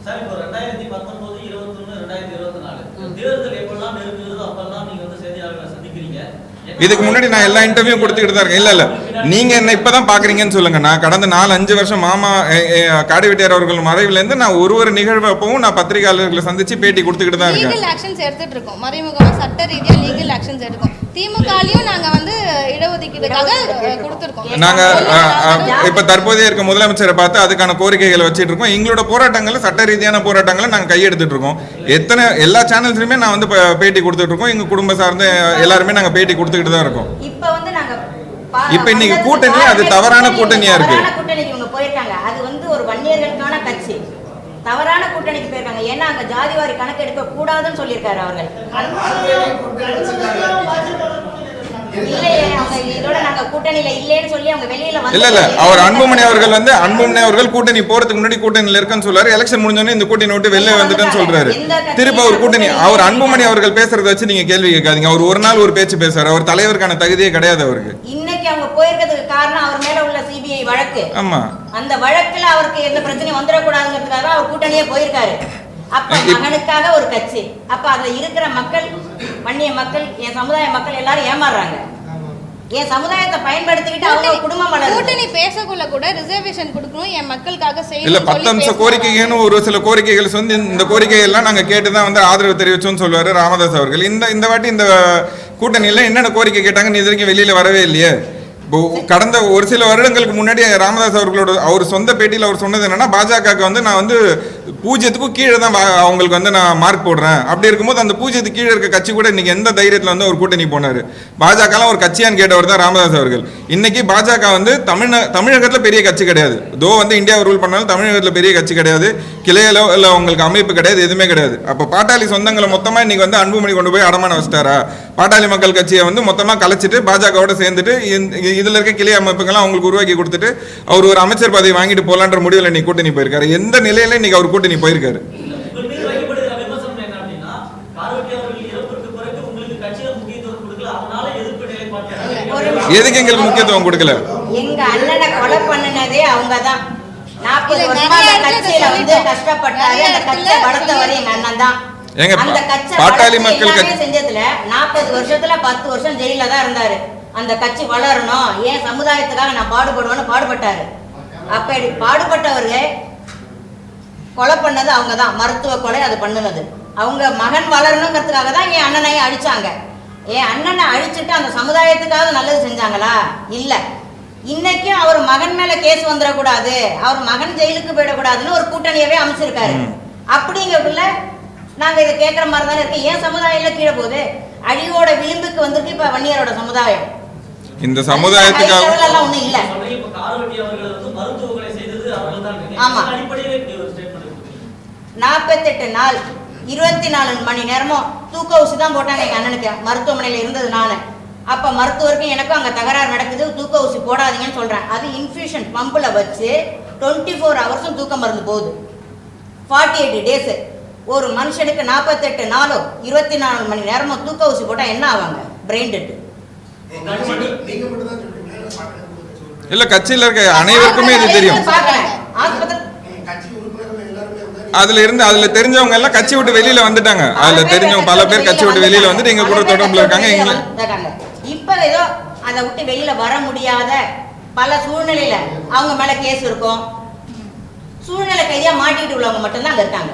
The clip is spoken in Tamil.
சார் இப்போ 2019, 21, 2024 தேர்தல் எப்பெல்லாம் நெருங்குதோ அப்பெல்லாம் நீங்க வந்து செய்தியாளர்களை சந்திக்கிறீங்க. இதுக்கு முன்னாடி நான் எல்லா இன்டர்வியூ கொடுத்துக்கிட்டு தான் இருக்கேன். இல்ல நீங்க என்ன இப்பதான் பாக்குறீங்கன்னு சொல்லுங்க. நான் கடந்த 4-5 வருஷம் மாமா காடிவெட்டியார் அவர்கள் மறைவுல இருந்து நான் ஒரு நிகழ்வு அப்பவும் நான் பத்திரிகையாளர்களை சந்திச்சு பேட்டி கொடுத்துக்கிட்டு தான் இருக்கேன். லீகல் ஆக்ஷன்ஸ் எடுத்துட்டு இருக்கோம். மறைமுகமா சட்ட ரீதியா லீகல் ஆக்ஷன்ஸ் எடுக்கோம். திமுகலையும் நாங்க வந்து இடஒதுக்கீடுக்காக கொடுத்துருக்கோம். நாங்க இப்ப தற்போதைய இருக்க முதலமைச்சரை பார்த்து அதுக்கான கோரிக்கைகளை வச்சுட்டு இருக்கோம். எங்களோட போராட்டங்களை சட்ட ரீதியான போராட்டங்களை நாங்க கையெடுத்துட்டு இருக்கோம். எல்லா சேனல்ஸ்லயுமே நான் வந்து பேட்டி கொடுத்துட்டு இருக்கோம். எங்க குடும்ப சார்ந்த எல்லாருமே நாங்க பேட்டி கொடுத்துக்கிட்டு தான் இருக்கோம். இப்ப இன்னைக்கு கூட்டணி அது தவறான கூட்டணியா இருக்கு. கூட்டணிக்கு இவங்க போயிருக்காங்க. அது வந்து ஒரு வன்னியர்களுக்கான கட்சி. தவறான கூட்டணிக்கு போயிருக்காங்க. ஏன்னா அங்க ஜாதிவாரி கணக்கு எடுக்க கூடாதுன்னு சொல்லியிருக்காரு அவர்கள். இல்லையே அவங்க இதோட நாங்க கூட்டணியில இல்லைன்னு சொல்லி அவங்க வெளியில வந்து இல்ல அவர் அன்புமணி அவர்கள் கூட்டணி போறதுக்கு முன்னாடி கூட்டணியில இருக்குன்னு சொல்றாரு. எலெக்ஷன் முடிஞ்சோடனே இந்த கூட்டணி விட்டு வெளியே வந்துட்டேன்னு சொல்றாரு. திரும்ப ஒரு கூட்டணி அவர் அன்புமணி அவர்கள் பேசுறத வச்சு நீங்க கேள்வி கேட்காதீங்க. அவர் ஒரு நாள் ஒரு பேச்சு பேசுறாரு. அவர் தலைவருக்கான தகுதியே கிடையாது அவருக்கு. இன்னைக்கு அவங்க போயிருக்கிறதுக்கு காரணம் அவர் மேல உள்ள சிபிஐ வழக்கு. ஆமா, அந்த வழக்குல அவருக்கு எந்த பிரச்சனையும் வந்துடக்கூடாதுங்கிறதுக்காக அவர் கூட்டணியே போயிருக்காரு. அப்ப மகனுக்காக ஒரு கட்சி. அப்ப அதுல இருக்கிற மக்கள், வன்னிய மக்கள், என் சமுதாய மக்கள் எல்லாரும் ஏமாறுறாங்க. என் சமுதாயத்தை பயன்படுத்திக்கிட்டு அவங்க குடும்பம் வளருது. கூட்டணி பேசக்குள்ள கூட ரிசர்வேஷன் கொடுக்கணும், என் மக்களுக்காக செய்யணும். இல்ல 10 அம்ச கோரிக்கைன்னு ஒரு சில கோரிக்கைகள் வந்து இந்த கோரிக்கைகள்லாம் நாங்க கேட்டுதான் வந்து ஆதரவு தெரிவிச்சோம்னு சொல்லுவாரு ராமதாஸ் அவர்கள். இந்த வாட்டி இந்த கூட்டணியில என்னென்ன கோரிக்கை கேட்டாங்கன்னு இது வரைக்கும் வெளியில வரவே இல்லையே. கடந்த ஒரு சில வருடங்களுக்கு முன்னாடி ராமதாஸ் அவர்களோட அவர் சொந்த பேட்டியில் அவர் சொன்னது என்னன்னா, பாஜகவுக்கு வந்து நான் வந்து 0க்கும் கீழே தான் அவங்களுக்கு வந்து நான் மார்க் போடுறேன். அப்படி இருக்கும்போது அந்த 0க்கு கீழே இருக்க கட்சி கூட இன்னைக்கு எந்த தைரியத்தில் வந்து ஒரு கூட்டணி போனார்? பாஜகலாம் ஒரு கட்சியான்னு கேட்டவர் தான் ராமதாஸ் அவர்கள். இன்னைக்கு பாஜக வந்து தமிழகத்தில் பெரிய கட்சி கிடையாது. வந்து இந்தியாவை ரூல் பண்ணாலும் தமிழகத்தில் பெரிய கட்சி கிடையாது. கிளையிலோ இல்லை உங்களுக்கு அமைப்பு கிடையாது, எதுவுமே கிடையாது. அப்போ பாட்டாளி சொந்தங்களை மொத்தமாக இன்னைக்கு வந்து அன்புமணி கொண்டு போய் அடமான வச்சிட்டாரா? பாட்டாளி மக்கள் கட்சியை வந்து மொத்தமாக கலைச்சிட்டு பாஜகவோட சேர்ந்துட்டு இதுல இருக்க கிளை அமைப்புகள்லாம் அவங்களுக்கு உருவாக்கி கொடுத்துட்டு அவர் ஒரு அமைச்சர் பதவி வாங்கிட்டு போலான்ற முடிவில் இன்னைக்கு கூட்டணி போயிருக்காரு. எந்த நிலையில இன்னைக்கு அவர் கூட்டணி போயிருக்காரு? எதுக்கு எங்களுக்கு முக்கியத்துவம் கொடுக்கல? எங்க அண்ணனை கொலை பண்ணனதே அவங்கதான். 40 வருஷமா கட்சியில வந்து கஷ்டப்பட்டாரு. அந்த கட்சியை வளர்த்தவர் எங்க அண்ணன் தான். அந்த கட்சி பாட்டாளி மக்கள் செஞ்சதுல 40 வருஷத்துல 10 வருஷம் ஜெயில தான் இருந்தாரு. அந்த கட்சி வளரணும், ஏன் சமுதாயத்துக்காக நான் பாடுபடுவேன்னு பாடுபட்டாரு. அப்படி பாடுபட்டவர்களே கொலை பண்ணது அவங்க தான். மருத்துவ கொலை அது பண்ணுனது அவங்க. மகன் வளரணுங்கிறதுக்காக தான் என் அண்ணனையும் அழிச்சாங்க. என் அண்ணனை அழிச்சுட்டு அந்த சமுதாயத்துக்காக நல்லது செஞ்சாங்களா? இல்ல. இன்னைக்கும் அவர் மகன் மேல கேஸ் வந்துடக்கூடாது, அவர் மகன் ஜெயிலுக்கு போயிடக்கூடாதுன்னு ஒரு கூட்டணியவே அமைச்சிருக்காரு. அப்படிங்கிறதுல நாங்க இதை கேட்கற மாதிரி தானே இருக்கு. ஏன் சமுதாயம் கீழே போகுது? அழிவோட விளிம்புக்கு வந்துட்டு இப்ப வன்னியரோட சமுதாயம். இந்த சமுதாயத்துக்காக ஒண்ணும் இல்ல. ஆமா, 48 நாள் 24 மணி நேரமும் தூக்க ஊசி தான் போட்டாங்க எங்க அண்ணனுக்கு. மருத்துவமனையில இருந்தது நானு. அப்ப மருத்துவருக்கும் எனக்கும் அங்க தகராறு நடக்குது. தூக்க ஊசி போடாதீங்கன்னு சொல்றேன். அது இன்ஃபியூஷன் பம்புல வச்சு 24 ஹவர்ஸும் தூக்க மருந்து போகுது. 48 டேஸ். ஒரு மனுஷனுக்கு 48 நாளும் 24 மணி நேரமும் தூக்க ஊசி போட்டா என்ன ஆவாங்க? Brain dead. இல்ல கட்சியில இருக்க அனைவருக்குமே இது தெரியும். அதுல தெரிஞ்சவங்க எல்லாம் கட்சி விட்டு வெளியில வந்துட்டாங்க. அதுல தெரிஞ்சவங்க பல பேர் கட்சி விட்டு வெளியில வந்துட்டு எங்க கூட தொடர்புல இருக்காங்க. இப்ப ஏதோ அதை விட்டு வெளியில வர முடியாத பல சூழ்நிலையில அவங்க மேல கேஸ் இருக்கும். சூழ்நிலை கைதியா மாட்டிட்டு உள்ளவங்க மட்டும்தான் அங்க இருக்காங்க.